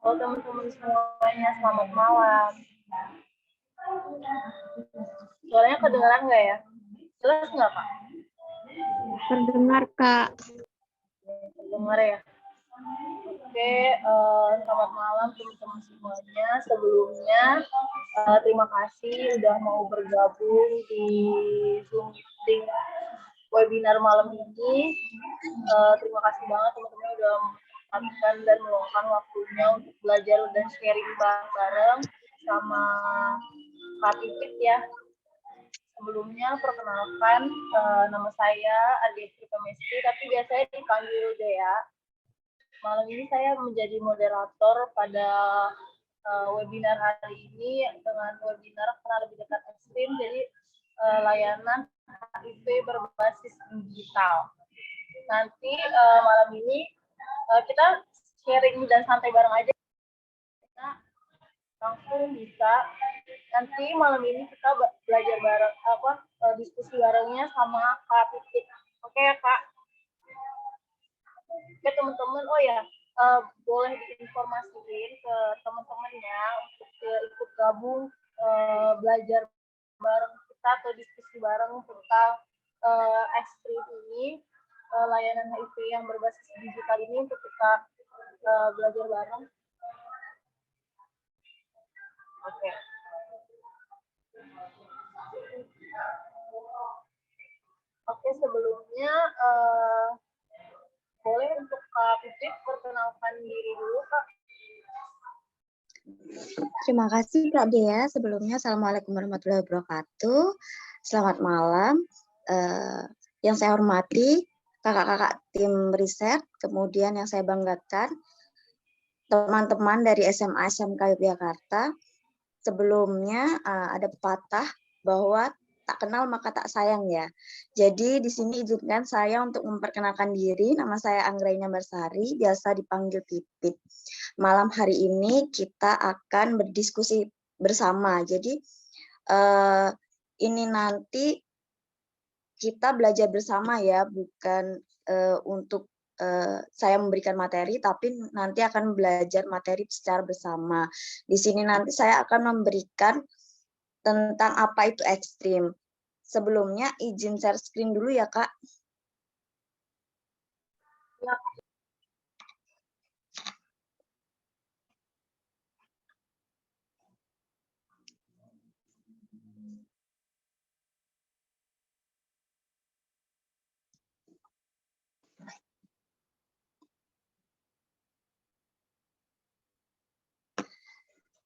Halo teman-teman semuanya, selamat malam. Suaranya kedengeran nggak ya? Jelas nggak, Kak? Terdengar, Kak. Terdengar ya? Oke, selamat malam teman-teman semuanya. Sebelumnya, terima kasih udah mau bergabung di Zoom meeting webinar malam ini. Terima kasih banget teman-teman udah menyempatkan dan meluangkan waktunya untuk belajar dan sharing bareng-bareng sama Kak Pipit ya. Sebelumnya perkenalkan, nama saya Aditya Kemestri, tapi biasanya dipanggil Dea. Malam ini saya menjadi moderator pada webinar hari ini dengan webinar kenal lebih dekat ekstrim, jadi layanan HIV berbasis digital. Nanti malam ini kita sharing dan santai bareng aja. Kita langsung bisa nanti malam ini kita belajar bareng diskusi barengnya sama Kak Titik. Oke ya Kak? Oke teman-teman, oh ya boleh diinformasiin ke teman-temannya untuk ikut gabung belajar bareng kita atau diskusi bareng tentang ekstrim ini, layanan HIV yang berbasis digital ini untuk kita belajar bareng. Oke. Oke, sebelumnya boleh untuk Kak Pipit perkenalkan diri dulu, Kak. Terima kasih Kak Dea. Sebelumnya, Assalamualaikum warahmatullahi wabarakatuh. Selamat malam. Yang saya hormati kakak-kakak tim riset, kemudian yang saya banggakan teman-teman dari SMA SMK Yogyakarta. Sebelumnya ada pepatah bahwa tak kenal maka tak sayang ya. Jadi di sini izinkan saya untuk memperkenalkan diri. Nama saya Anggraina Barsari, biasa dipanggil Pipit. Malam hari ini kita akan berdiskusi bersama. Jadi ini nanti kita belajar bersama ya, bukan untuk saya memberikan materi, tapi nanti akan belajar materi secara bersama. Di sini nanti saya akan memberikan tentang apa itu ekstrim. Sebelumnya izin share screen dulu ya, Kak. Ya.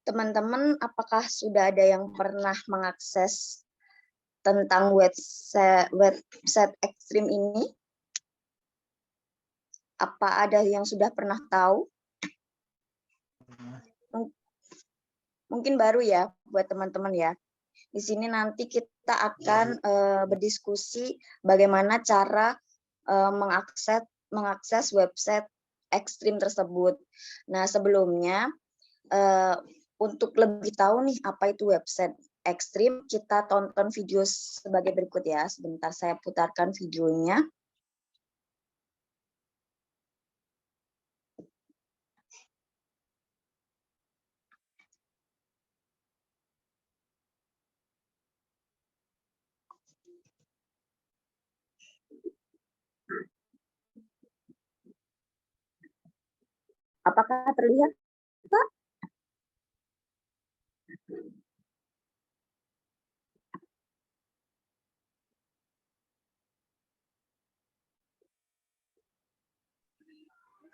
Teman-teman, apakah sudah ada yang pernah mengakses tentang website ekstrim ini? Apa ada yang sudah pernah tahu? Mungkin baru ya buat teman-teman ya. Di sini nanti kita akan berdiskusi bagaimana cara mengakses website ekstrim tersebut. Nah, sebelumnya untuk lebih tahu nih apa itu website ekstrim, kita tonton video sebagai berikut ya. Sebentar saya putarkan videonya. Apakah terlihat, Pak?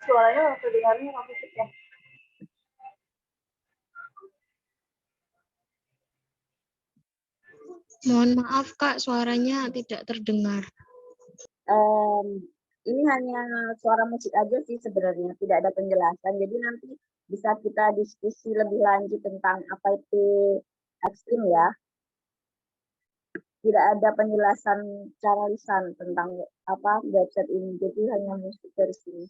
Suaranya waktu dengarnya Kak Pipit ya. Mohon maaf Kak, suaranya tidak terdengar. Ini hanya suara musik aja sih sebenarnya, tidak ada penjelasan. Jadi nanti bisa kita diskusi lebih lanjut tentang apa itu ekstrim ya. Tidak ada penjelasan secara lisan tentang apa website ini, jadi hanya musik dari sini.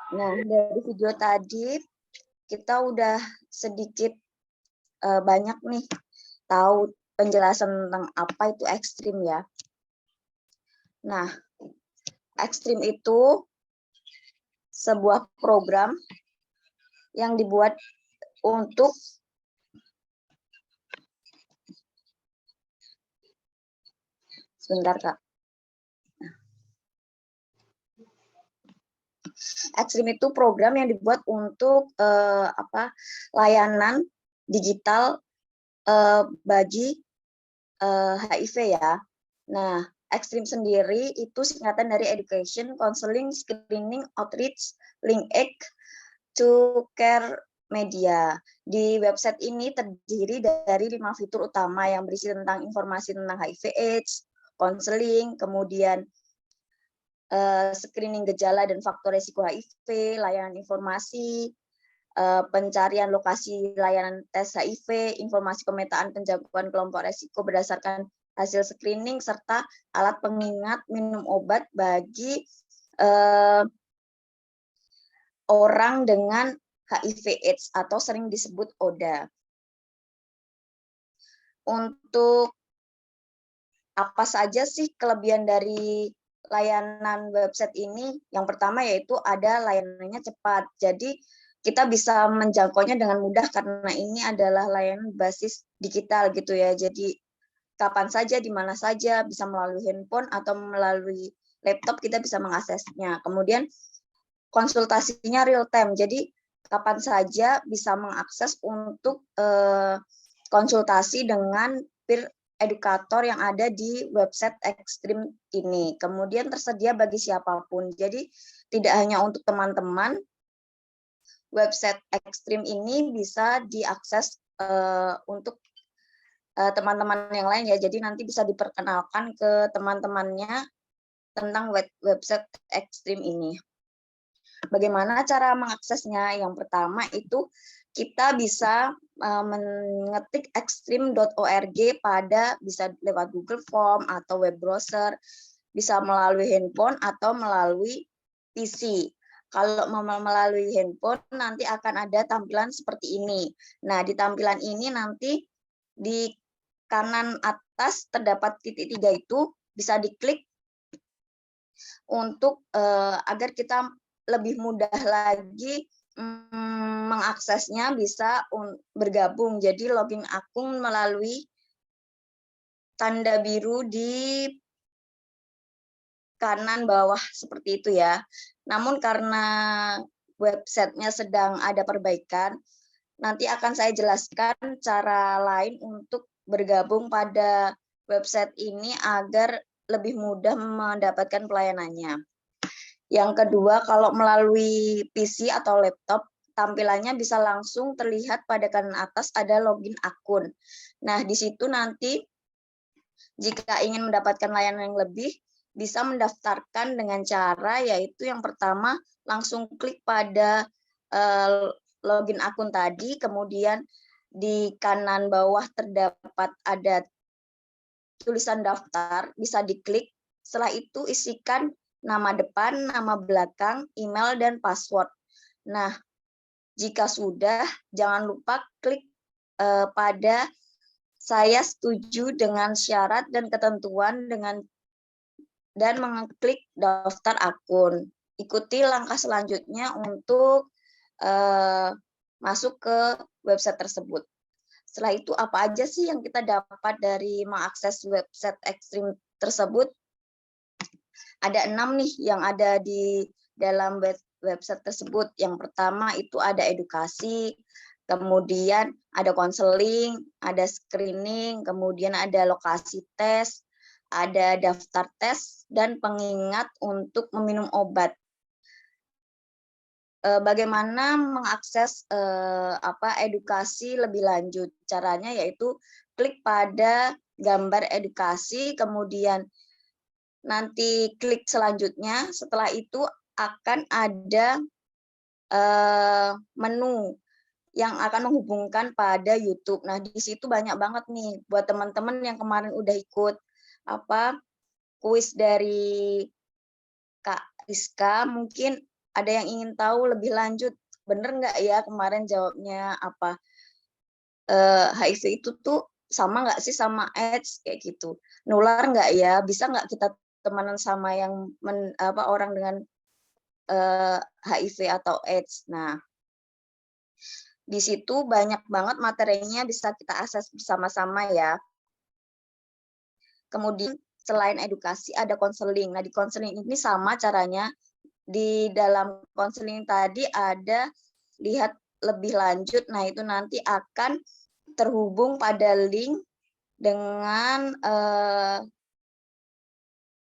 Nah, dari video tadi kita udah sedikit banyak nih tahu penjelasan tentang apa itu ekstrim ya. Nah, ekstrim itu sebuah program yang dibuat untuk sebentar Kak. Ekstrim itu program yang dibuat untuk layanan digital bagi HIV ya. Nah, ekstrim sendiri itu singkatan dari Education, Counseling, Screening, Outreach, Link Egg to Care Media. Di website ini terdiri dari 5 fitur utama yang berisi tentang informasi tentang HIV/AIDS, konseling, kemudian screening gejala dan faktor resiko HIV, layanan informasi, pencarian lokasi layanan tes HIV, informasi pemetaan penjangkauan kelompok resiko berdasarkan hasil screening, serta alat pengingat minum obat bagi orang dengan HIV/AIDS atau sering disebut ODA. Untuk apa saja sih kelebihan dari layanan website ini? Yang pertama yaitu ada layanannya cepat. Jadi kita bisa menjangkaunya dengan mudah karena ini adalah layanan basis digital gitu ya. Jadi kapan saja, di mana saja, bisa melalui handphone atau melalui laptop kita bisa mengaksesnya. Kemudian konsultasinya real time. Jadi kapan saja bisa mengakses untuk konsultasi dengan peer edukator yang ada di website ekstrim ini. Kemudian tersedia bagi siapapun. Jadi tidak hanya untuk teman-teman, website ekstrim ini bisa diakses untuk teman-teman yang lain ya. Jadi nanti bisa diperkenalkan ke teman-temannya tentang website ekstrim ini. Bagaimana cara mengaksesnya? Yang pertama itu kita bisa mengetik ekstrim.org bisa lewat Google Form atau web browser, bisa melalui handphone atau melalui PC. Kalau melalui handphone nanti akan ada tampilan seperti ini. Nah, di tampilan ini nanti di kanan atas terdapat titik 3 itu bisa diklik untuk agar kita lebih mudah lagi mengaksesnya, bisa bergabung. Jadi login akun melalui tanda biru di kanan bawah seperti itu ya. Namun karena websitenya sedang ada perbaikan, nanti akan saya jelaskan cara lain untuk bergabung pada website ini agar lebih mudah mendapatkan pelayanannya. Yang kedua, kalau melalui PC atau laptop, tampilannya bisa langsung terlihat pada kanan atas ada login akun. Nah, di situ nanti jika ingin mendapatkan layanan yang lebih, bisa mendaftarkan dengan cara yaitu yang pertama langsung klik pada login akun tadi, kemudian di kanan bawah terdapat ada tulisan daftar, bisa diklik. Setelah itu isikan nama depan, nama belakang, email, dan password. Nah, jika sudah, jangan lupa klik pada saya setuju dengan syarat dan ketentuan dan mengklik daftar akun. Ikuti langkah selanjutnya untuk masuk ke website tersebut. Setelah itu apa aja sih yang kita dapat dari mengakses website ekstrim tersebut? Ada 6 nih yang ada di dalam website tersebut. Yang pertama itu ada edukasi, kemudian ada konseling, ada screening, kemudian ada lokasi tes, ada daftar tes, dan pengingat untuk meminum obat. Bagaimana mengakses edukasi lebih lanjut? Caranya yaitu klik pada gambar edukasi, kemudian nanti klik selanjutnya. Setelah itu akan ada menu yang akan menghubungkan pada YouTube. Nah, di situ banyak banget nih buat teman-teman yang kemarin udah ikut kuis dari Kak Rizka, mungkin ada yang ingin tahu lebih lanjut, bener nggak ya kemarin jawabnya apa? HIV itu tuh sama nggak sih sama AIDS kayak gitu? Nular nggak ya? Bisa nggak kita temenan sama yang orang dengan HIV atau AIDS? Nah, di situ banyak banget materinya bisa kita akses bersama-sama ya. Kemudian selain edukasi ada konseling. Nah, di konseling ini sama caranya. Di dalam konseling tadi ada lihat lebih lanjut. Nah, itu nanti akan terhubung pada link dengan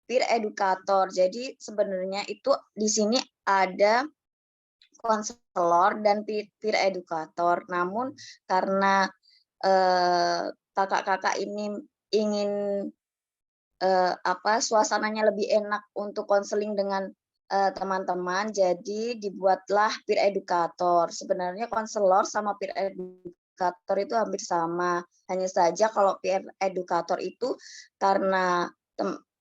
peer educator. Jadi sebenarnya itu di sini ada konselor dan peer educator. Namun karena kakak-kakak ini ingin suasananya lebih enak untuk konseling dengan teman-teman, jadi dibuatlah peer educator. Sebenarnya konselor sama peer educator itu hampir sama. Hanya saja kalau peer educator itu karena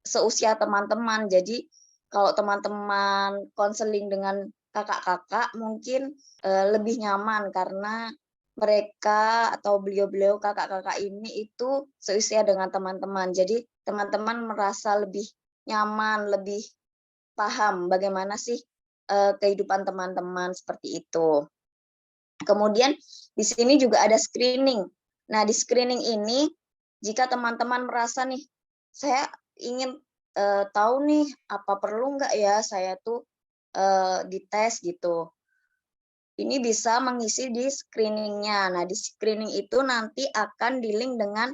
seusia teman-teman. Jadi kalau teman-teman konseling dengan kakak-kakak mungkin lebih nyaman karena mereka atau beliau-beliau kakak-kakak ini itu seusia dengan teman-teman. Jadi teman-teman merasa lebih nyaman, lebih paham bagaimana sih kehidupan teman-teman seperti itu. Kemudian di sini juga ada screening. Nah, di screening ini jika teman-teman merasa nih, saya ingin tahu nih apa perlu nggak ya saya tuh dites gitu. Ini bisa mengisi di screeningnya. Nah, di screening itu nanti akan di-link dengan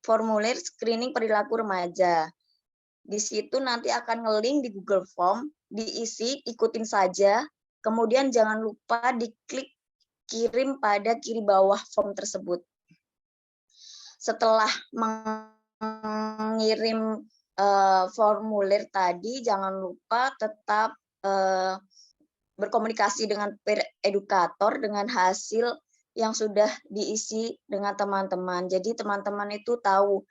formulir screening perilaku remaja. Di situ nanti akan nge-link di Google Form, diisi, ikutin saja. Kemudian jangan lupa diklik kirim pada kiri bawah form tersebut. Setelah mengirim formulir tadi, jangan lupa tetap berkomunikasi dengan peer educator dengan hasil yang sudah diisi dengan teman-teman. Jadi teman-teman itu tahu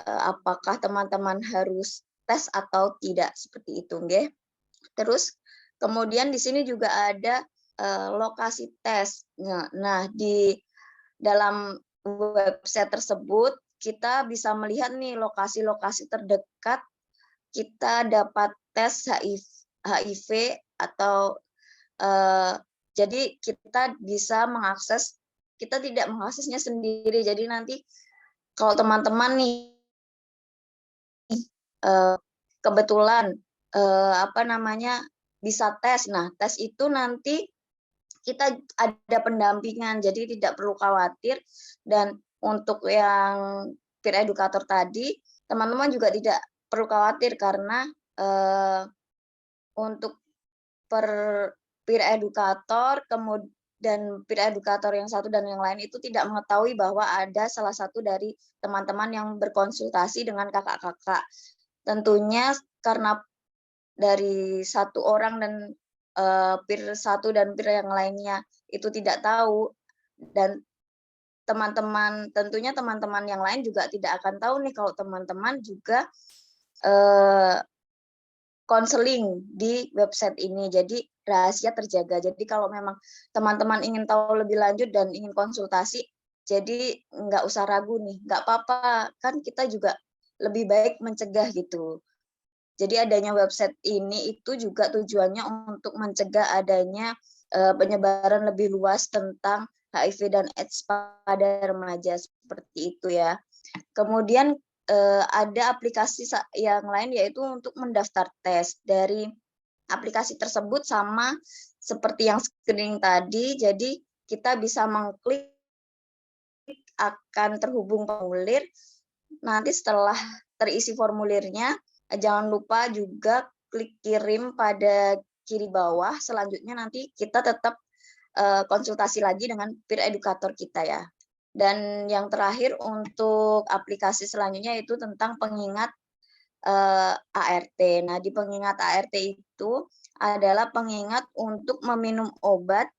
apakah teman-teman harus tes atau tidak seperti itu, nggih. Terus kemudian di sini juga ada lokasi tes. Nah, di dalam website tersebut kita bisa melihat nih lokasi-lokasi terdekat kita dapat tes HIV atau jadi kita bisa mengakses, kita tidak mengaksesnya sendiri. Jadi nanti kalau teman-teman nih kebetulan bisa tes. Nah, tes itu nanti kita ada pendampingan, jadi tidak perlu khawatir. Dan untuk yang peer educator tadi, teman-teman juga tidak perlu khawatir karena untuk peer educator dan peer educator yang satu dan yang lain itu tidak mengetahui bahwa ada salah satu dari teman-teman yang berkonsultasi dengan kakak-kakak. Tentunya karena dari satu orang dan peer satu dan peer yang lainnya itu tidak tahu, dan tentunya teman-teman yang lain juga tidak akan tahu nih kalau teman-teman juga konseling di website ini. Jadi rahasia terjaga. Jadi kalau memang teman-teman ingin tahu lebih lanjut dan ingin konsultasi, jadi nggak usah ragu nih, nggak apa-apa, kan kita juga lebih baik mencegah gitu. Jadi adanya website ini itu juga tujuannya untuk mencegah adanya penyebaran lebih luas tentang HIV dan AIDS pada remaja seperti itu ya. Kemudian ada aplikasi yang lain yaitu untuk mendaftar tes. Dari aplikasi tersebut sama seperti yang screening tadi, jadi kita bisa mengklik akan terhubung formulir. Nanti setelah terisi formulirnya, jangan lupa juga klik kirim pada kiri bawah. Selanjutnya nanti kita tetap konsultasi lagi dengan peer educator kita ya. Dan yang terakhir untuk aplikasi selanjutnya itu tentang pengingat ART. Nah, di pengingat ART itu adalah pengingat untuk meminum obat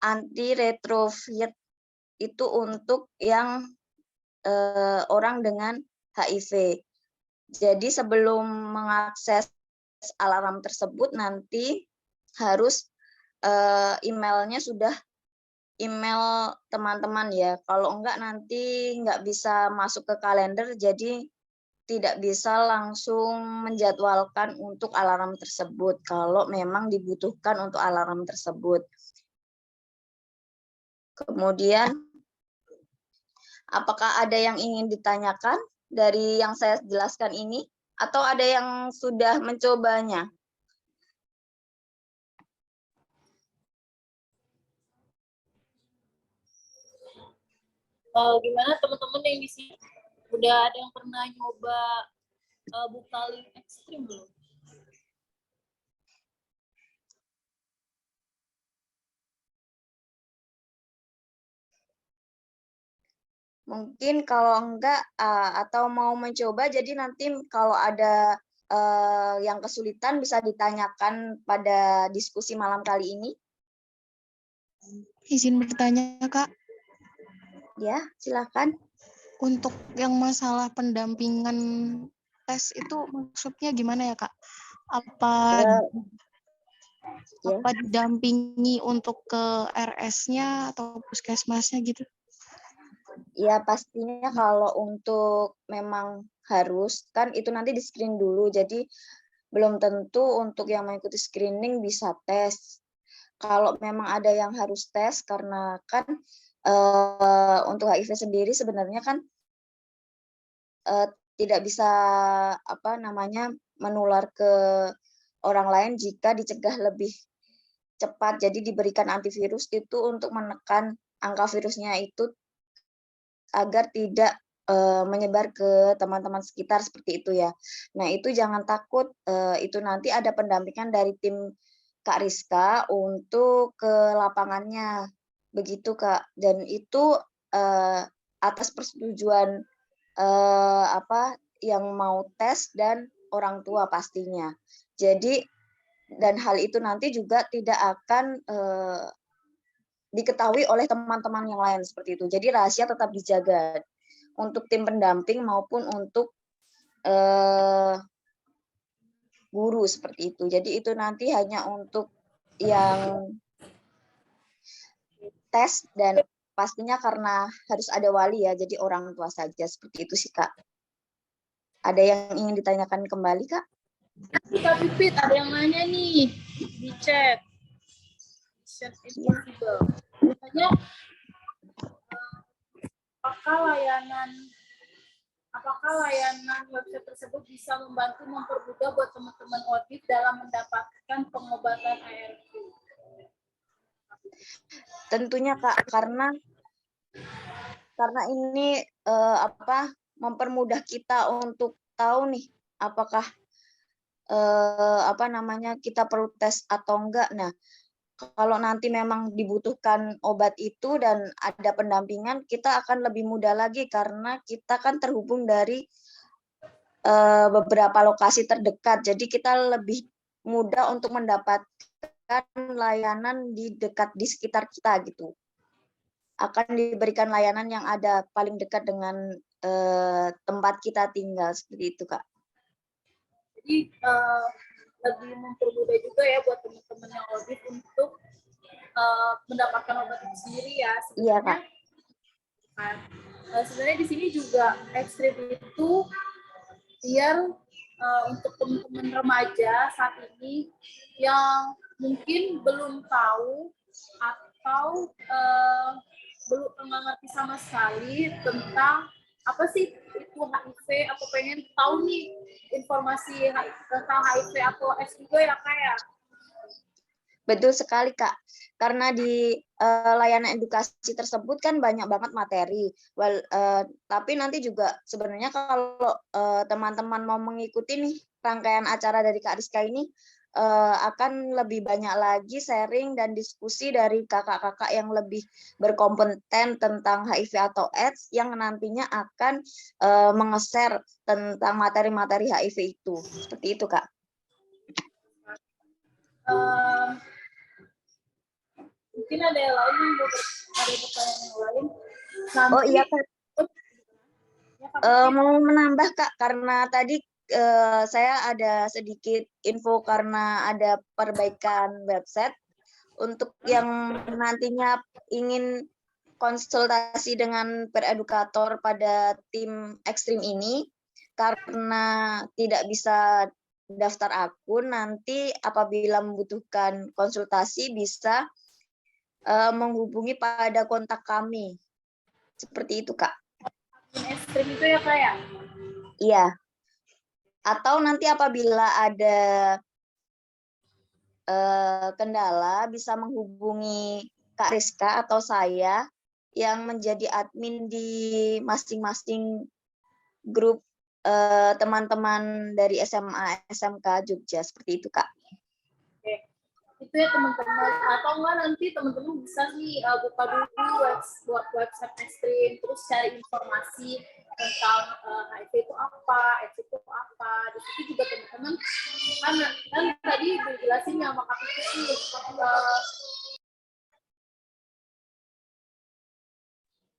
antiretrovir itu untuk yang orang dengan HIV. Jadi sebelum mengakses alarm tersebut nanti harus emailnya sudah email teman-teman ya. Kalau enggak nanti enggak bisa masuk ke kalender, jadi tidak bisa langsung menjadwalkan untuk alarm tersebut kalau memang dibutuhkan untuk alarm tersebut. Kemudian, apakah ada yang ingin ditanyakan dari yang saya jelaskan ini? Atau ada yang sudah mencobanya? Gimana teman-teman yang di sini? Udah ada yang pernah nyoba buka link ekstrim belum? Mungkin kalau enggak atau mau mencoba, jadi nanti kalau ada yang kesulitan bisa ditanyakan pada diskusi malam kali ini. Izin bertanya, Kak. Ya, silakan. Untuk yang masalah pendampingan tes itu maksudnya gimana ya, Kak? Apa Ya. apa didampingi untuk ke RS-nya atau puskesmasnya gitu? Ya, pastinya kalau untuk memang harus, kan itu nanti di-screen dulu. Jadi, belum tentu untuk yang mengikuti screening bisa tes. Kalau memang ada yang harus tes, karena kan untuk HIV sendiri sebenarnya kan tidak bisa menular ke orang lain jika dicegah lebih cepat. Jadi diberikan antivirus itu untuk menekan angka virusnya itu agar tidak menyebar ke teman-teman sekitar seperti itu ya. Nah, itu jangan takut, itu nanti ada pendampingan dari tim Kak Rizka untuk ke lapangannya. Begitu, Kak. Dan itu atas persetujuan yang mau tes dan orang tua pastinya. Jadi dan hal itu nanti juga tidak akan diketahui oleh teman-teman yang lain seperti itu. Jadi rahasia tetap dijaga untuk tim pendamping maupun untuk guru seperti itu. Jadi itu nanti hanya untuk yang tes dan pastinya karena harus ada wali ya, jadi orang tua saja seperti itu sih, Kak. Ada yang ingin ditanyakan kembali, Kak? Kak Pipit, ada yang nanya nih di chat. Chat invisible. Katanya, apakah layanan website tersebut bisa membantu mempermudah buat teman-teman ODIF dalam mendapatkan pengobatan ARV? Tentunya, Kak, karena ini mempermudah kita untuk tahu nih apakah kita perlu tes atau enggak. Nah, kalau nanti memang dibutuhkan obat itu dan ada pendampingan, kita akan lebih mudah lagi karena kita kan terhubung dari beberapa lokasi terdekat. Jadi kita lebih mudah untuk mendapatkan layanan di sekitar kita gitu. Akan diberikan layanan yang ada paling dekat dengan tempat kita tinggal seperti itu, Kak. Jadi lebih mempermudah juga ya buat teman-teman yang ODIF untuk mendapatkan obat itu sendiri ya. Iya, Kak. Sebenarnya di sini juga ekstrim itu biar untuk teman-teman remaja saat ini yang mungkin belum tahu atau belum mengerti sama sekali tentang apa sih itu HIV, atau pengen tahu nih informasi tentang HIV atau AIDS juga ya, Kak ya? Betul sekali, Kak. Karena di layanan edukasi tersebut kan banyak banget materi. Tapi nanti juga sebenarnya kalau teman-teman mau mengikuti nih rangkaian acara dari Kak Rizka ini, akan lebih banyak lagi sharing dan diskusi dari kakak-kakak yang lebih berkompeten tentang HIV atau AIDS yang nantinya akan menge-share tentang materi-materi HIV itu. Seperti itu, Kak. Mungkin ada yang lain yang ada pertanyaan yang lain. Nanti, oh iya, Kak. Mau menambah, Kak, karena tadi saya ada sedikit info karena ada perbaikan website. Untuk yang nantinya ingin konsultasi dengan peer edukator pada tim ekstrim ini, karena tidak bisa daftar akun, nanti apabila membutuhkan konsultasi bisa menghubungi pada kontak kami. Seperti itu, Kak. Ekstrim itu ya, Kak ya? Iya. Atau nanti apabila ada kendala bisa menghubungi Kak Rizka atau saya yang menjadi admin di masing-masing grup teman-teman dari SMA SMK Jogja, seperti itu, Kak. Oke. Itu ya teman-teman, atau enggak nanti teman-teman bisa sih buka dulu website ekstrim, terus cari informasi tentang HIV itu apa, AIDS itu apa. Di situ juga teman-teman kan tadi dijelasin ya sama Kak Putri,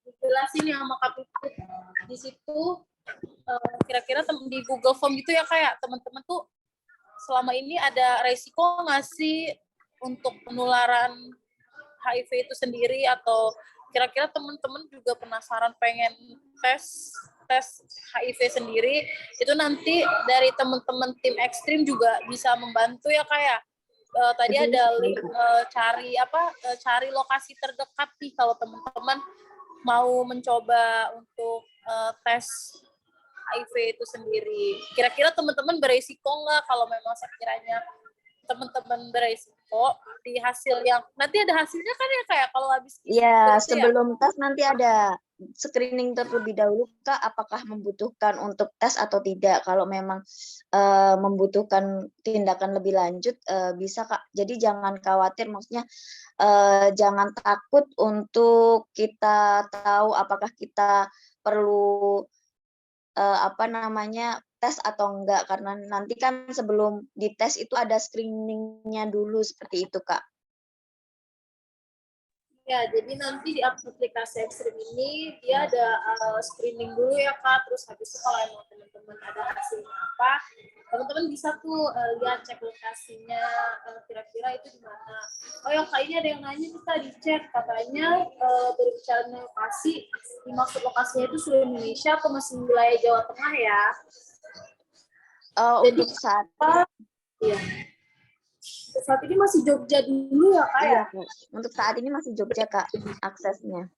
dijelasin ya sama Kak Putri. Di situ kira-kira di Google Form gitu ya, kayak teman-teman tuh selama ini ada resiko nggak sih untuk penularan HIV itu sendiri, atau kira-kira teman-teman juga penasaran pengen tes HIV sendiri, itu nanti dari teman-teman tim ekstrim juga bisa membantu ya, kayak tadi ada link cari lokasi terdekat nih kalau teman-teman mau mencoba untuk tes HIV itu sendiri. Kira-kira teman-teman beresiko nggak kalau memang sekiranya teman-teman beresiko di hasil yang nanti ada hasilnya kan ya, kayak kalau habis Iya, sebelum tes nanti ada screening terlebih dahulu, Kak, apakah membutuhkan untuk tes atau tidak. Kalau memang membutuhkan tindakan lebih lanjut, bisa, Kak. Jadi jangan khawatir, maksudnya jangan takut untuk kita tahu apakah kita perlu tes atau enggak, karena nanti kan sebelum dites itu ada screeningnya dulu, seperti itu, Kak. Ya, jadi nanti di aplikasi ekstrim ini dia ada screening dulu ya, Kak. Terus habis itu kalau emang teman-teman ada hasilnya apa, teman-teman bisa tuh lihat, cek lokasinya, kira-kira itu di mana. Oh ya, Kak, ini ada yang nanya kita dicek, katanya berbicara mengenai lokasi, dimaksud lokasinya itu seluruh Indonesia atau masih wilayah Jawa Tengah ya? Jadi, Untuk saat iya. Saat ini masih Jogja dulu ya, Kak? Iya, Kak. Untuk saat ini masih Jogja, Kak, aksesnya.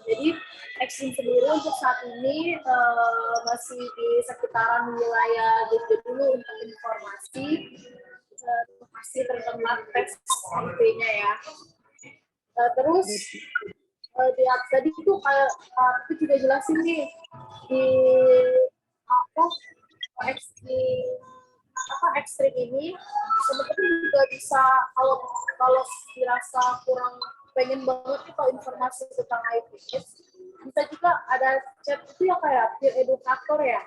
Jadi ekstrim sendiri untuk saat ini masih di sekitaran wilayah Jogja dulu untuk informasi tentang tes HIV-nya ya. Terus tadi itu kayak aku juga jelasin nih di ekstrim ini teman-teman juga bisa, kalau dirasa kurang pengen banget nih kalau informasi tentang HIV, bisa juga ada chat itu ya, kayak peer educator ya.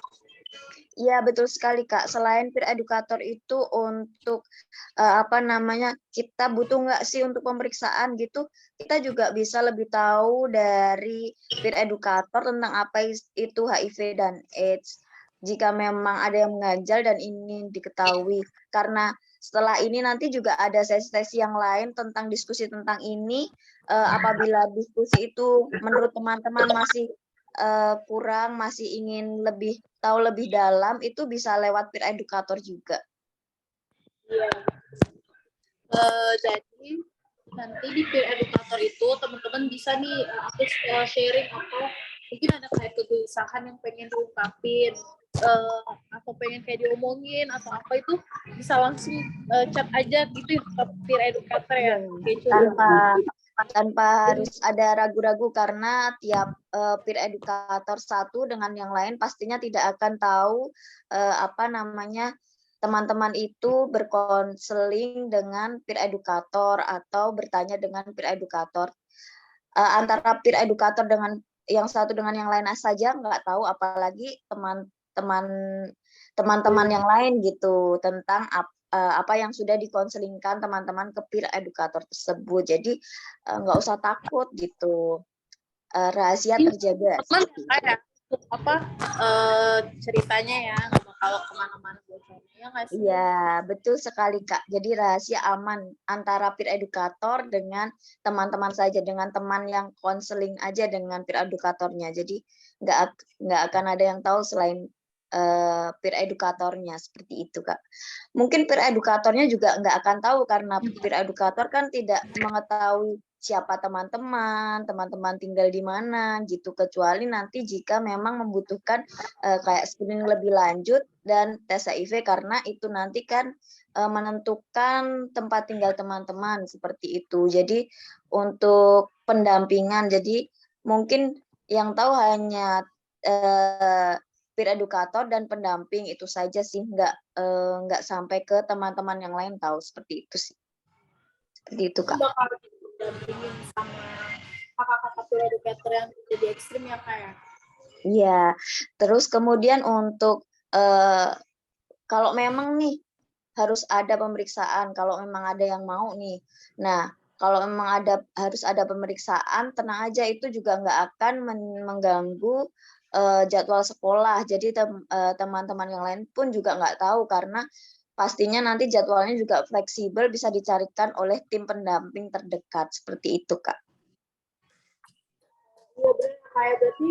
Iya, betul sekali, Kak. Selain peer educator itu untuk kita butuh nggak sih untuk pemeriksaan gitu, kita juga bisa lebih tahu dari peer educator tentang apa itu HIV dan AIDS. Jika memang ada yang mengganjal dan ingin diketahui, karena setelah ini nanti juga ada sesi-sesi yang lain tentang diskusi tentang ini. Apabila diskusi itu menurut teman-teman masih kurang, masih ingin lebih tahu lebih dalam, itu bisa lewat peer educator juga. Iya. Jadi nanti di peer educator itu teman-teman bisa nih aku sharing, atau mungkin ada kayak kegelisahan yang pengen diungkapin atau pengen kayak diomongin atau apa, itu bisa langsung chat aja gitu ke peer educator ya. Tanpa harus ada ragu-ragu, karena tiap peer educator satu dengan yang lain pastinya tidak akan tahu teman-teman itu berkonseling dengan peer educator atau bertanya dengan peer educator. Antara peer educator dengan yang satu dengan yang lain saja nggak tahu, apalagi teman-teman yang lain gitu tentang apa yang sudah dikonselingkan teman-teman ke peer educator tersebut. Jadi nggak usah takut gitu, rahasia terjaga. apa ceritanya ya, nggak bakal kemana-mana bocornya ya nggak sih? Iya, betul sekali Kak. Jadi rahasia aman antara peer edukator dengan teman-teman saja, dengan teman yang konseling aja dengan peer edukatornya. Jadi nggak nggak akan ada yang tahu selain peer edukatornya, seperti itu Kak. Mungkin peer edukatornya juga nggak akan tahu karena peer edukator kan tidak mengetahui siapa teman-teman tinggal di mana gitu, kecuali nanti jika memang membutuhkan kayak screening lebih lanjut dan tes HIV karena itu nanti kan menentukan tempat tinggal teman-teman seperti itu. Jadi untuk pendampingan, jadi mungkin yang tahu hanya peer edukator dan pendamping itu saja sih, nggak sampai ke teman-teman yang lain tahu, seperti itu sih. Seperti itu Kak. Bakal didampingin sama kakak-kakak peer educator yang jadi ekstrim ya kayak. Iya, terus kemudian untuk kalau memang nih harus ada pemeriksaan, kalau memang ada yang mau nih. Nah, kalau memang harus ada pemeriksaan, tenang aja itu juga nggak akan mengganggu jadwal sekolah. Jadi teman-teman yang lain pun juga nggak tahu karena pastinya nanti jadwalnya juga fleksibel, bisa dicarikan oleh tim pendamping terdekat seperti itu Kak. Iya benar, kayak berarti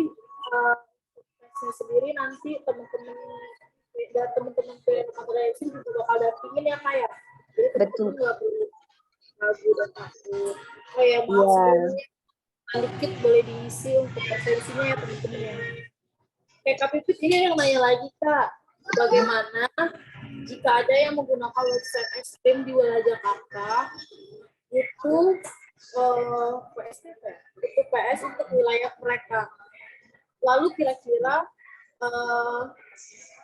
tesnya sendiri nanti teman-teman PNKTRX juga bakal dampingin ya kayak. Jadi teman-teman nggak perlu ragu dan takut. Oh ya maaf sebelumnya dikit boleh diisi untuk presensinya ya teman-teman ya. Kayak Kak Pipit ini yang nanya lagi Kak, bagaimana jika ada yang menggunakan website ekstrim di wilayah Jakarta itu PSTP, itu PS untuk wilayah mereka. Lalu kira-kira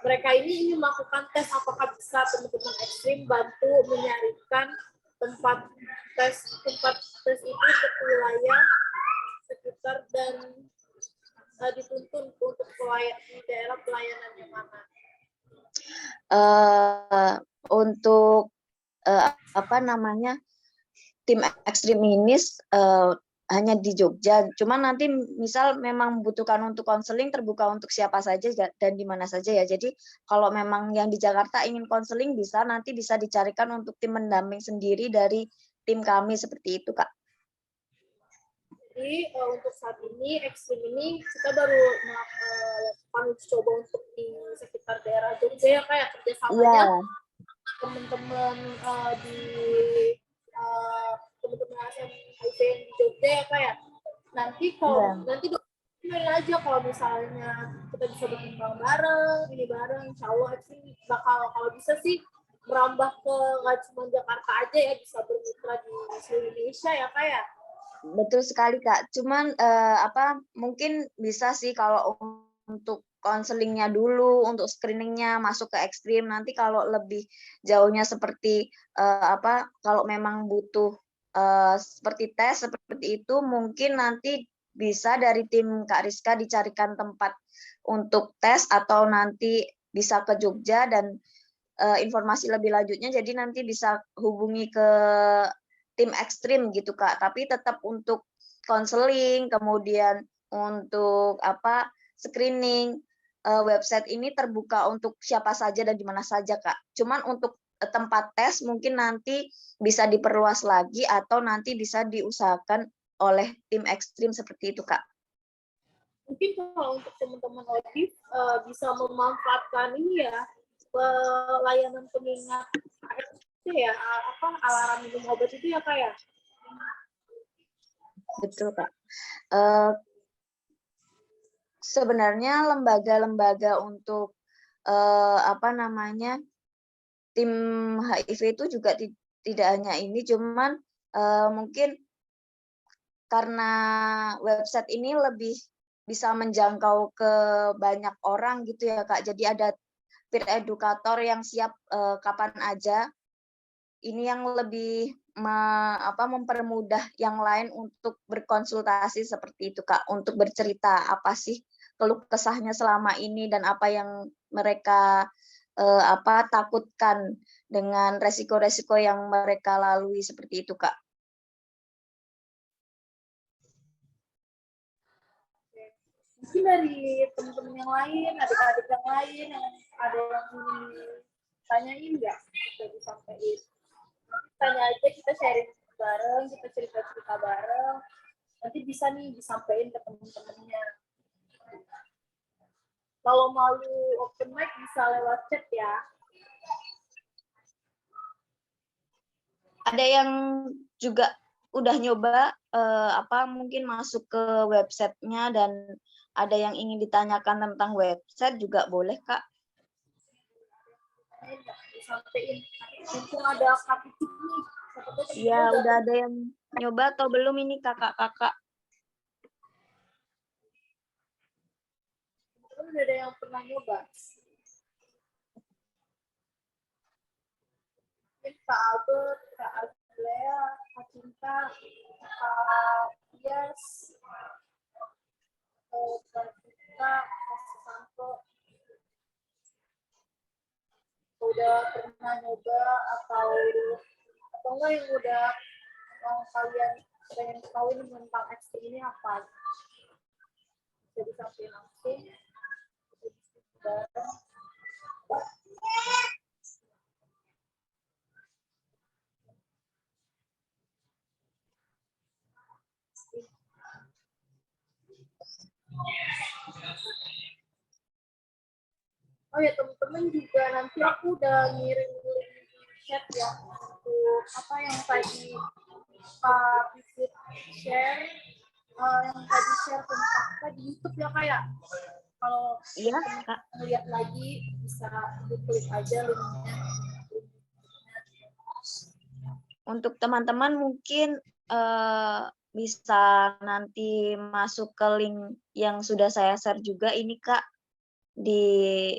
mereka ini ingin melakukan tes, apakah bisa teman-teman ekstrim bantu menyarikan tempat tes itu untuk wilayah sekitar dan dituntun untuk di daerah pelayanan yang mana? Untuk apa namanya, tim ekstrim ini hanya di Jogja. Cuman nanti misal memang membutuhkan untuk konseling, terbuka untuk siapa saja dan di mana saja ya. Jadi kalau memang yang di Jakarta ingin konseling nanti bisa dicarikan untuk tim pendamping sendiri dari tim kami seperti itu Kak. Jadi untuk saat ini ekstrim ini kita baru melakukan uji coba untuk di sekitar daerah Jogja ya kayak kerjasamanya teman-teman di teman-teman HIV yang di Jogja ya kayak. Nanti kalau nanti dokumen aja kalau misalnya kita bisa berkembang bareng, ini bareng, insya Allah ekstrim bakal kalau bisa sih merambah ke nggak cuma Jakarta aja ya, bisa bermitra di seluruh Indonesia ya kayak. Betul sekali Kak. Cuman mungkin bisa sih kalau untuk konselingnya dulu, untuk screeningnya masuk ke ekstrim. Nanti kalau lebih jauhnya seperti kalau memang butuh seperti tes seperti itu, mungkin nanti bisa dari tim Kak Rizka dicarikan tempat untuk tes atau nanti bisa ke Jogja dan informasi lebih lanjutnya. Jadi nanti bisa hubungi ke tim ekstrim gitu Kak, tapi tetap untuk konseling, kemudian untuk screening, website ini terbuka untuk siapa saja dan di mana saja Kak. Cuman untuk tempat tes mungkin nanti bisa diperluas lagi atau nanti bisa diusahakan oleh tim ekstrim seperti itu Kak. Mungkin kalau untuk teman-teman ODIF bisa memanfaatkan ini ya, layanan pengingat itu ya, alarm minum obat itu ya Kak ya? Betul Kak. Sebenarnya lembaga-lembaga untuk tim HIV itu juga tidak hanya ini, cuman mungkin karena website ini lebih bisa menjangkau ke banyak orang gitu ya Kak. Jadi ada peer edukator yang siap kapan aja. Ini yang lebih mempermudah yang lain untuk berkonsultasi seperti itu Kak, untuk bercerita apa sih keluh kesahnya selama ini dan apa yang mereka takutkan dengan resiko-resiko yang mereka lalui seperti itu Kak. mungkin dari teman-teman yang lain, adik-adik yang lain yang ada yang ingin tanyain nggak, bisa disampaikan. Nanti tanya aja, kita sharing bareng, kita cerita-cerita bareng. Nanti bisa nih disampaikan ke teman-temannya. Kalau malu open mic bisa lewat chat ya. Ada yang juga udah nyoba mungkin masuk ke websitenya dan ada yang ingin ditanyakan tentang website juga boleh Kak. Disampaikan. Mumpung ada kapitip nih. Iya, udah ada yang nyoba atau belum ini kakak-kakak? Udah ada yang pernah nyoba. Kak Albert, Kak Azlea, Kak Cinta, Kak Yes, Kak Cinta, Kak Susanto. Udah pernah nyoba atau enggak yang udah yang kalian pengen tahu tentang ekstrim ini apa? Jadi sampai langsung. Oh ya teman-teman juga nanti aku udah ngirim link chat ya untuk apa yang tadi Pak Pipit share, yang tadi share tentang apa di YouTube ya Kak ya. Kalau Iya Kak. lihat lagi bisa diklik aja linknya. Untuk teman-teman mungkin bisa nanti masuk ke link yang sudah saya share juga ini Kak di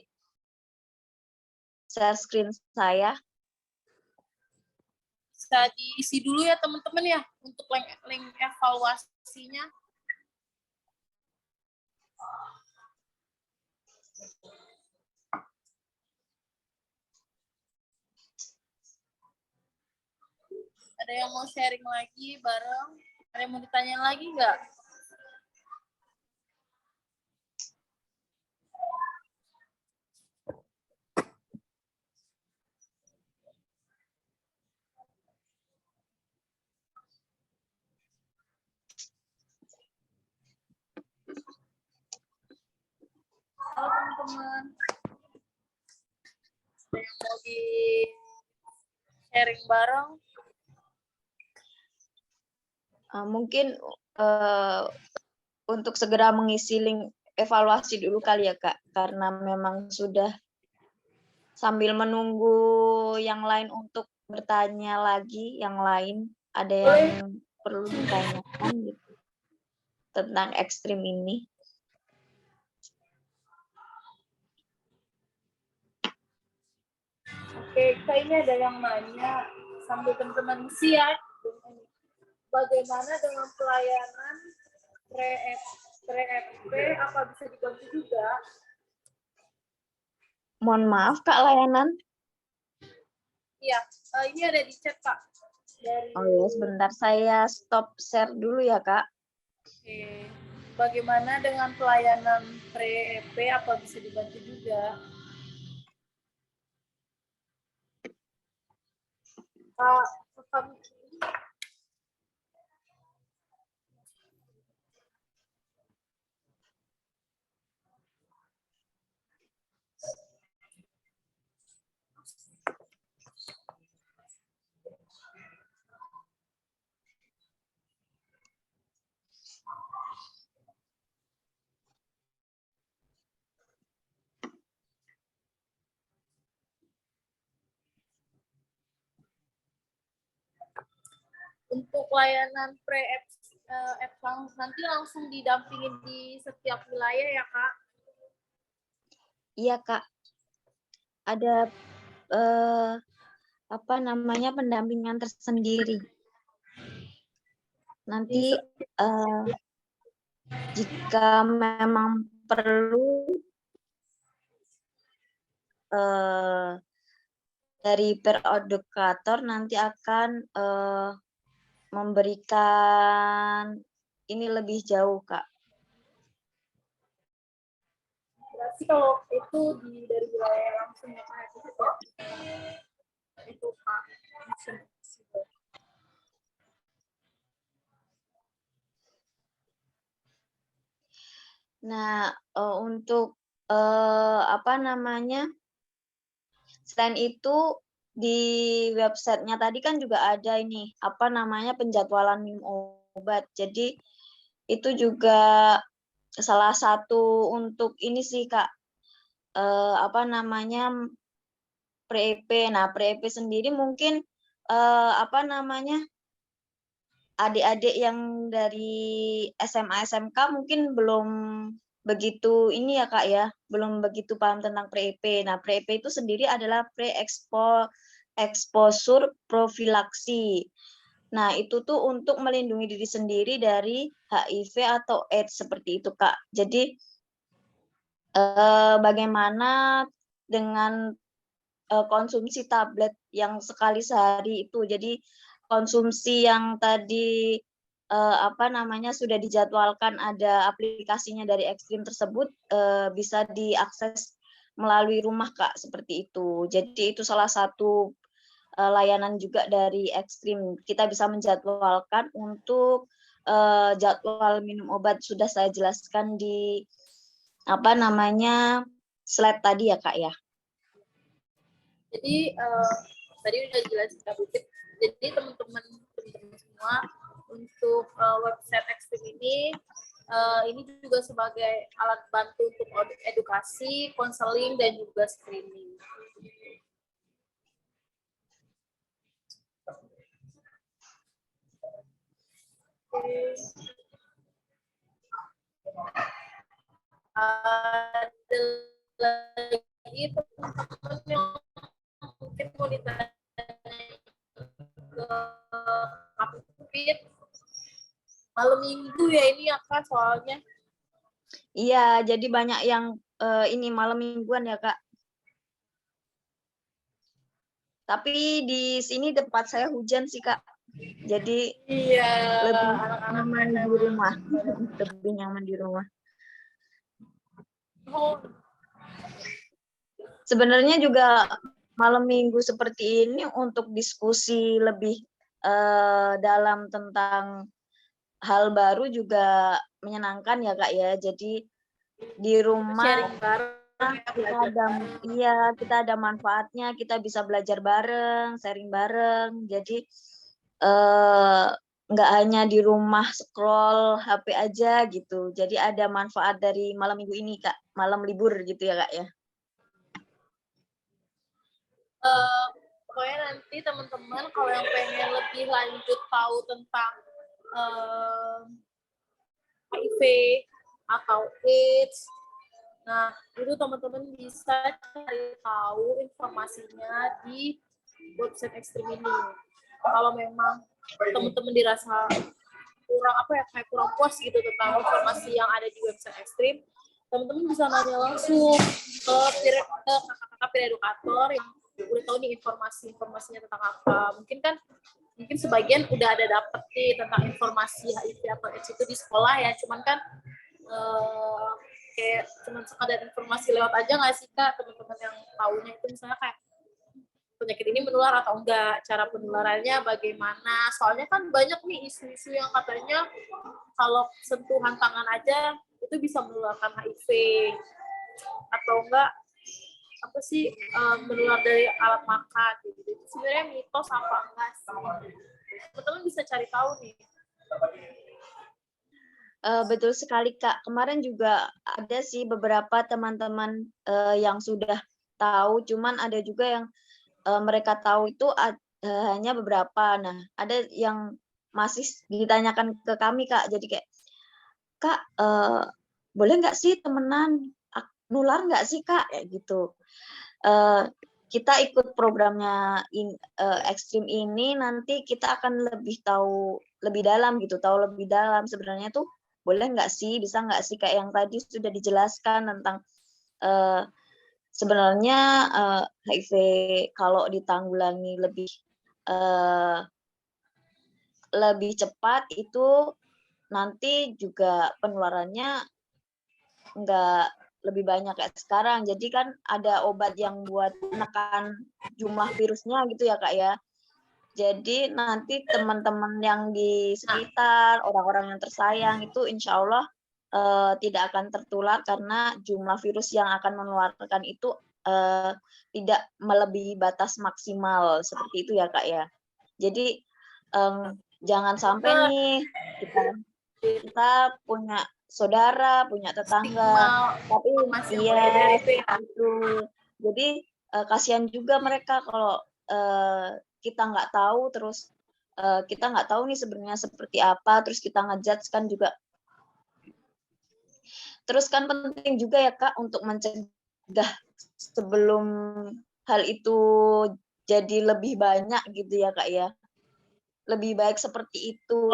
share screen saya. Bisa diisi dulu ya teman-teman ya untuk link evaluasinya. Ada yang mau sharing lagi bareng? Ada yang mau ditanya lagi nggak? Halo teman-teman. Ada yang mau di sharing bareng? Mungkin untuk segera mengisi link evaluasi dulu kali ya Kak, karena memang sudah sambil menunggu yang lain untuk bertanya lagi, yang lain ada yang perlu ditanyakan gitu tentang ekstrim ini. Oke, kayaknya ada yang nanya sambil teman-teman isi ya. Bagaimana dengan pelayanan pre-FP, apa bisa dibantu juga? Mohon maaf Kak, layanan. Iya, ini ada di chat Pak. Dari... Oh ya, sebentar saya stop share dulu ya Kak. Oke. Bagaimana dengan pelayanan pre-EP, apa bisa dibantu juga? Pak, untuk layanan pre-EP nanti langsung didampingin di setiap wilayah ya Kak? Iya Kak, ada pendampingan tersendiri. Nanti jika memang perlu dari peredukator nanti akan memberikan ini lebih jauh Kak. sih kalau itu dari wilayah langsung ya Kak? Itu Kak. Nah, untuk apa namanya? Selain itu di websitenya tadi kan juga ada ini apa namanya penjadwalan minum obat. Jadi itu juga salah satu untuk ini sih Kak, apa namanya pre-EP. Nah, pre-EP sendiri mungkin apa namanya adik-adik yang dari SMA SMK mungkin belum begitu ini ya Kak ya, belum begitu paham tentang pre-EP. Nah, pre-EP itu sendiri adalah exposure profilaksi. Nah, itu tuh untuk melindungi diri sendiri dari HIV atau AIDS seperti itu Kak. Jadi bagaimana dengan konsumsi tablet yang sekali sehari itu. Jadi konsumsi yang tadi apa namanya sudah dijadwalkan ada aplikasinya dari Ekstrim tersebut bisa diakses melalui rumah Kak seperti itu. Jadi itu salah satu layanan juga dari Ekstrim. Kita bisa menjadwalkan untuk jadwal minum obat sudah saya jelaskan di apa namanya slide tadi ya Kak ya. Jadi tadi udah jelas Kak Bukit. Jadi teman-teman semua untuk website Ekstrim ini juga sebagai alat bantu untuk edukasi, konseling dan juga screening. Ada lagi teman-teman yang mungkin mau ditanya ke Kapit malam minggu ya ini ya Kak soalnya. Iya, jadi banyak yang ini malam mingguan ya Kak. Tapi di sini tempat saya hujan sih Kak. Jadi Iya, lebih anak-anak nyaman di rumah. Lebih nyaman di rumah. Oh, Sebenarnya juga malam minggu seperti ini untuk diskusi lebih dalam tentang hal baru juga menyenangkan ya Kak ya. Jadi di rumah sharing bareng kita ada manfaatnya, kita bisa belajar bareng, sharing bareng. Jadi nggak hanya di rumah scroll HP aja gitu. Jadi ada manfaat dari malam minggu ini Kak, malam libur gitu ya Kak ya. Pokoknya nanti teman-teman kalau yang pengen lebih lanjut tahu tentang HIV atau AIDS, nah itu teman-teman bisa cari tahu informasinya di website Ekstrim ini. Kalau memang teman-teman dirasa kurang kayak kurang puas gitu tentang informasi yang ada di website Ekstrim, teman-teman bisa nanya langsung ke kakak-kakak peer edukator yang udah tahu nih informasinya tentang apa. Mungkin sebagian udah ada dapet nih tentang informasi HIV atau AIDS itu di sekolah ya, cuman kan kayak cuman sekadar informasi lewat aja nggak sih Kak, teman-teman yang tahunya itu misalnya kayak penyakit ini menular atau enggak, cara penularannya bagaimana, soalnya kan banyak nih isu-isu yang katanya kalau sentuhan tangan aja itu bisa menularkan HIV atau enggak menular dari alat makan gitu. Itu sebenarnya mitos apa enggak sih? Teman-teman bisa cari tahu nih. Betul sekali Kak. Kemarin juga ada sih beberapa teman-teman yang sudah tahu, cuman ada juga yang mereka tahu itu hanya beberapa. Nah, ada yang masih ditanyakan ke kami Kak. Jadi kayak, Kak, boleh nggak sih temenan? Nular nggak sih Kak? Kayak gitu. Kita ikut programnya Ekstrim ini, nanti kita akan lebih tahu lebih dalam gitu, tahu lebih dalam sebenarnya tuh boleh nggak sih, bisa nggak sih kayak yang tadi sudah dijelaskan tentang sebenarnya HIV kalau ditanggulangi lebih cepat itu nanti juga penularannya nggak lebih banyak kayak sekarang. Jadi kan ada obat yang buat menekan jumlah virusnya gitu ya Kak ya. Jadi nanti teman-teman yang di sekitar, orang-orang yang tersayang itu insya Allah tidak akan tertular karena jumlah virus yang akan menularkan itu tidak melebihi batas maksimal seperti itu ya Kak ya. Jadi jangan sampai nih kita punya saudara, punya tetangga, tapi iya itu. Jadi kasihan juga mereka kalau kita nggak tahu, terus kita nggak tahu nih sebenarnya seperti apa, terus kita ngejudge kan juga. Terus kan penting juga ya Kak untuk mencegah sebelum hal itu jadi lebih banyak gitu ya Kak ya. Lebih baik seperti itu.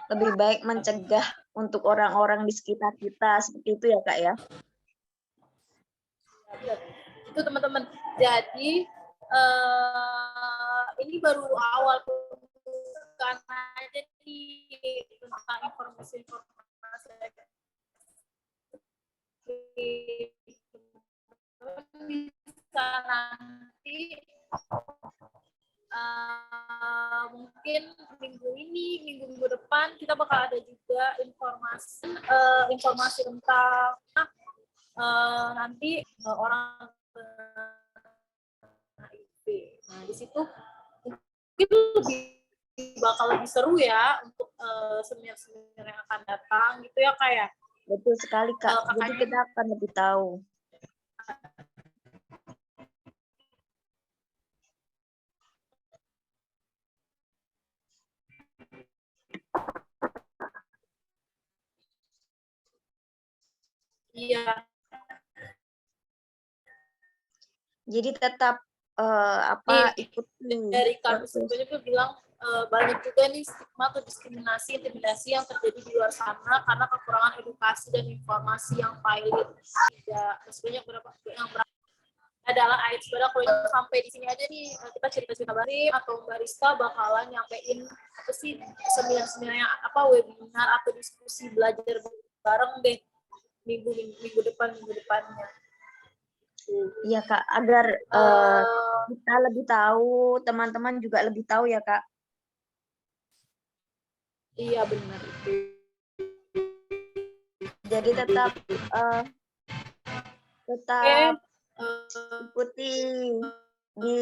Lebih baik mencegah untuk orang-orang di sekitar kita seperti itu ya Kak ya. Itu teman-teman. Jadi ini baru awal pembukaan aja nih tentang informasi-informasi bisa nanti mungkin minggu depan kita bakal ada juga informasi tentang nanti orang HIV. Nah di situ mungkin bakal lebih seru ya untuk seminar-seminar yang akan datang gitu ya Kak ya. Betul sekali Kak. Jadi kita akan lebih tahu. Iya. Jadi tetap ikuti. Dari kami sebelumnya tuh bilang banyak juga nih stigma atau diskriminasi, intimidasi yang terjadi di luar sana karena kekurangan edukasi dan informasi yang valid. Tidak sebanyak berapa yang adalah AIDS. Sebenarnya kalau sampai di sini aja nih kita cerita-cerita bareng atau barista bakalan nyampein apa sih seminar-seminarnya apa webinar atau diskusi belajar bareng deh minggu depannya. Iya Kak, agar kita lebih tahu, teman-teman juga lebih tahu ya Kak. Iya benar. Jadi tetap ikuti di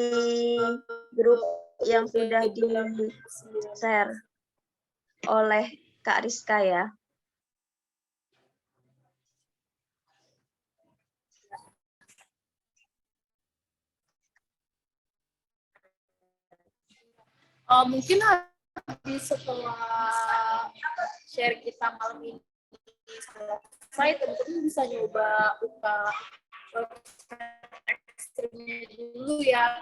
grup yang sudah di-share oleh Kak Rizka ya. Mungkin setelah share kita malam ini selesai, teman-teman bisa nyoba buka website ekstrimnya dulu ya.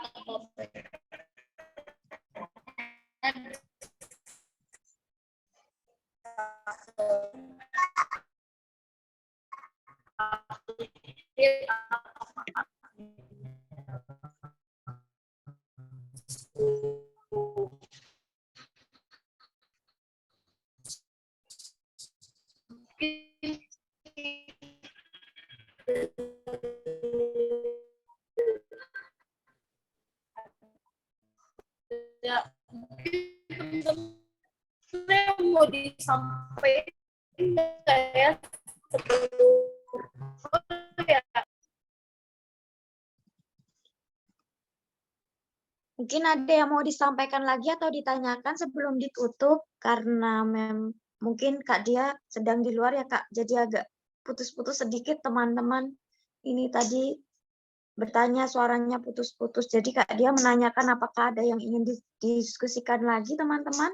Ya, mungkin mau disampaikan ya sebelum ya. Mungkin ada yang mau disampaikan lagi atau ditanyakan sebelum ditutup karena mungkin Kak Dia sedang di luar ya Kak, jadi agak putus-putus sedikit teman-teman. Ini tadi bertanya suaranya putus-putus. Jadi Kak Dia menanyakan apakah ada yang ingin didiskusikan lagi teman-teman?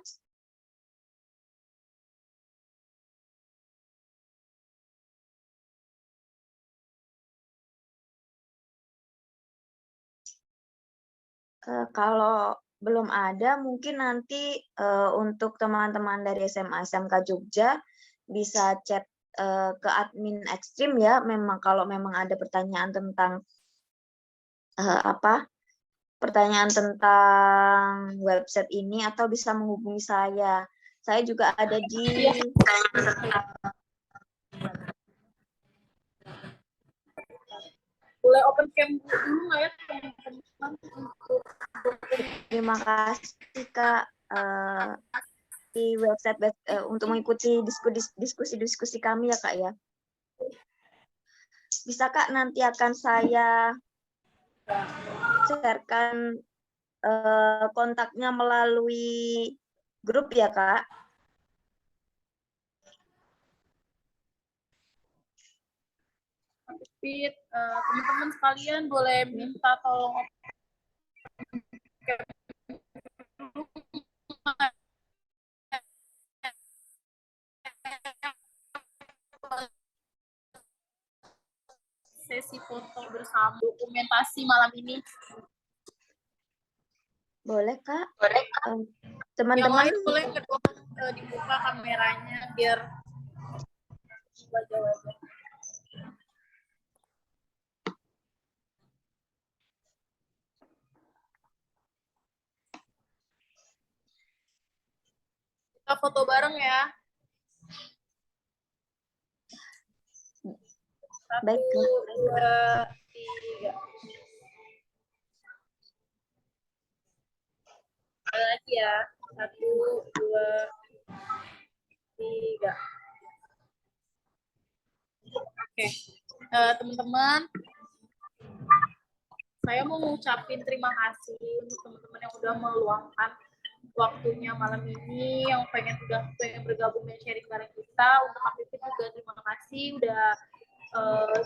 Kalau belum ada, mungkin nanti untuk teman-teman dari SMA SMK Jogja bisa chat ke admin Ekstrim ya. Kalau memang ada pertanyaan tentang pertanyaan tentang website ini atau bisa menghubungi saya. Saya juga ada di boleh open cam dulu nggak ya teman-teman untuk Terima kasih Kak. Di website untuk mengikuti diskusi kami ya Kak ya. Bisa Kak, nanti akan saya sharekan kontaknya melalui grup ya Kak. teman-teman sekalian boleh minta tolong sesi foto bersama dokumentasi malam ini. Boleh Kak. Boleh. Teman-teman Yang lain boleh kedua dibuka kameranya biar wajah-wajah. Kita foto bareng ya. baik Kak. 1, 2, 3. Ada lagi ya. 1, 2, 3. Oke. Teman-teman, saya mau ngucapin terima kasih untuk teman-teman yang udah meluangkan waktunya malam ini, yang pengen bergabung dan sharing bareng kita. Untuk aktivitas juga terima kasih udah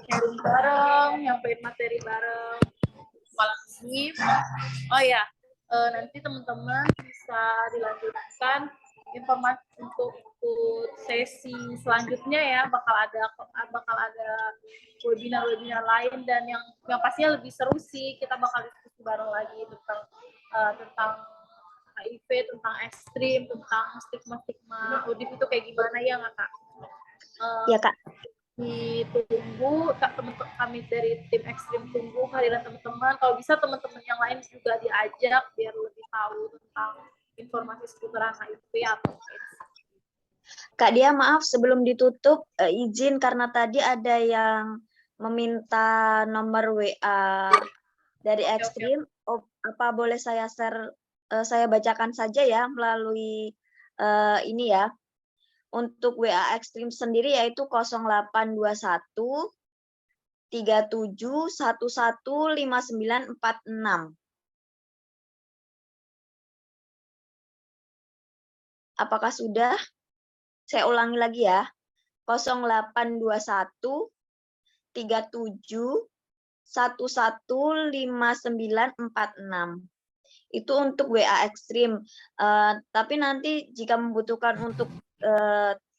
sharing bareng, nyampein materi bareng malam ini. Oh ya, nanti teman-teman bisa dilanjutkan informasi untuk sesi selanjutnya ya, bakal ada webinar lain, dan yang pastinya lebih seru sih, kita bakal diskusi bareng lagi tentang HIV, tentang ekstrim, tentang stigma ODIF itu kayak gimana ya nggak Kak? Ya Kak. Ditunggu kami dari tim ekstrim, tunggu kehadiran teman-teman. Kalau bisa teman-teman yang lain juga diajak biar lebih tahu tentang informasi seputaran HIV atau AIDS. Kak Dia, maaf sebelum ditutup, izin karena tadi ada yang meminta nomor WA dari ekstrim. Oh, apa boleh saya share, saya bacakan saja ya melalui ini ya. Untuk WA ekstrim sendiri yaitu 0821 37 11 5946. Apakah sudah? Saya ulangi lagi ya. 0821 37 11 5946. Itu untuk WA ekstrim. Tapi nanti jika membutuhkan untuk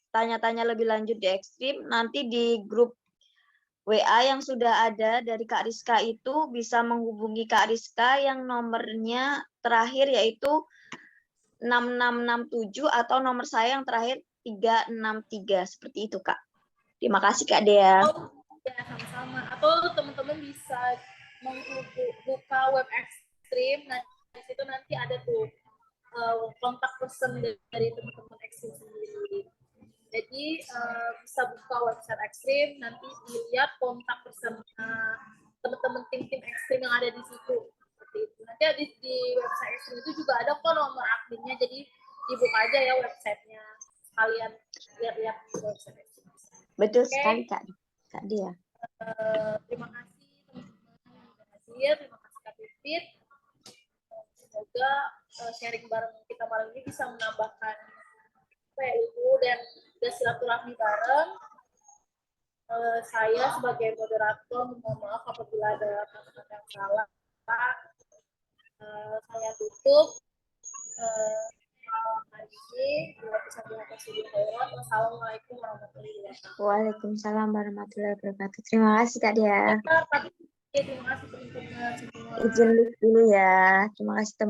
tanya-tanya lebih lanjut di ekstrim, nanti di grup WA yang sudah ada dari Kak Rizka itu bisa menghubungi Kak Rizka yang nomornya terakhir yaitu 6667 atau nomor saya yang terakhir 363. Seperti itu Kak. Terima kasih Kak Dea. Ya, sama-sama. Atau teman-teman bisa buka web ekstrim. Nah, di situ nanti ada tuh kontak person dari teman-teman ekstrim sendiri. Jadi bisa buka website ekstrim, nanti dilihat kontak person teman-teman tim ekstrim yang ada di situ. Seperti itu. Nanti di website ekstrim itu juga ada kok nomor adminnya, jadi dibuka aja ya websitenya. Sekalian lihat-lihat di website ekstrim. Betul sekali Kak Dia. Terima kasih teman-teman yang sudah hadir, terima kasih Kak Pipit. Semoga sharing bareng kita malam ini bisa menambahkan ilmu dan silaturahmi bareng. Saya sebagai moderator mohon maaf apabila ada kata-kata yang salah. Saya tutup hari ini. Wassalamualaikum warahmatullahi wabarakatuh. Waalaikumsalam warahmatullahi wabarakatuh. Terima kasih Kak Dia. Terima kasih teman-teman semua. Izin dulu ya. Terima kasih teman.